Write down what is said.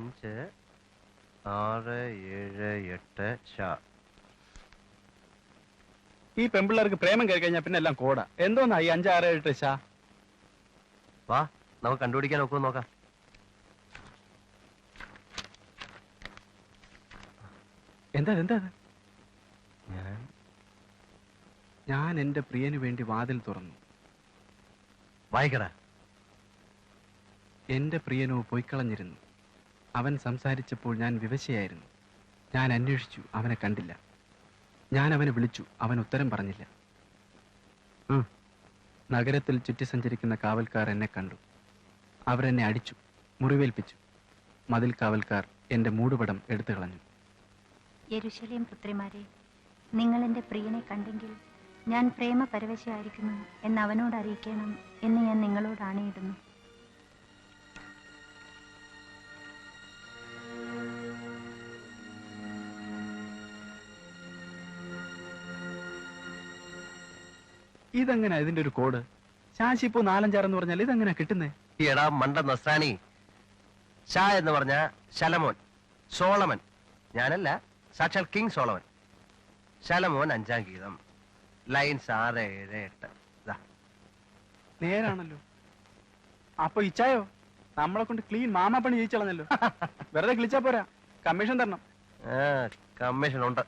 5 6 7 8 ഷാ. ഈ പെമ്പിള്ളേർക്ക് പ്രേമം കയറി കഴിഞ്ഞാൽ പിന്നെ എല്ലാം കോടാ. എന്തോന്നാ ഈ 5 6 7 ഷാ? വാ, നമുക്ക് കണ്ടുപിടിക്കാൻ ഒക്കുമെന്ന് നോക്കാം. എന്താ എന്താ ഞാൻ എന്റെ പ്രിയന് വേണ്ടി വാതിൽ തുറന്നു. വായിക്കടാ. എന്റെ പ്രിയനോ പൊയ്ക്കളഞ്ഞിരുന്നു. അവൻ സംസാരിച്ചപ്പോൾ ഞാൻ വിവശയായിരുന്നു. ഞാൻ അന്വേഷിച്ചു, അവനെ കണ്ടില്ല. ഞാൻ അവനെ വിളിച്ചു, അവൻ ഉത്തരം പറഞ്ഞില്ല. നഗരത്തിൽ ചുറ്റി സഞ്ചരിക്കുന്ന കാവൽക്കാർ എന്നെ കണ്ടു. അവരെന്നെ അടിച്ചു, മുറിവേൽപ്പിച്ചു. മതിൽ കാവൽക്കാർ എന്റെ മൂടുപടം എടുത്തു കളഞ്ഞു. യെരുശലേം പുത്രിമാരെ, നിങ്ങൾ എൻ്റെ പ്രിയനെ കണ്ടെങ്കിൽ ഞാൻ പ്രേമപരവശയായിരിക്കുന്നു എന്ന് അവനോട് അറിയിക്കണം എന്ന് ഞാൻ നിങ്ങളോട് ആണയിടുന്നു. ഇതെങ്ങനെ ഇതിന്റെ ഒരു കോഡ്? ശാശി ഇപ്പോ 4 6 എന്ന് പറഞ്ഞാൽ ഇതെങ്ങനെ കിട്ടുന്നേ? എടാ മണ്ട നസ്രാണി, ഷാ എന്ന് പറഞ്ഞ ശലമോൻ, സോളമൻ. ഞാനല്ല, സാക്ഷാൽ കിങ് സോളമൻ. ശലമോൻ 5-ാം ഗീതം, ലൈൻസ് 6 7 8. നേരാണല്ലോ. അപ്പൊ ഇച്ചായോ നമ്മളെ കൊണ്ട് ക്ലീൻ മാമാപ്പണി ജയിച്ചളഞ്ഞല്ലോ. വെറുതെ കിളിച്ചാ പോരാ, കമ്മീഷൻ തരണം. കമ്മീഷൻ ഉണ്ട്.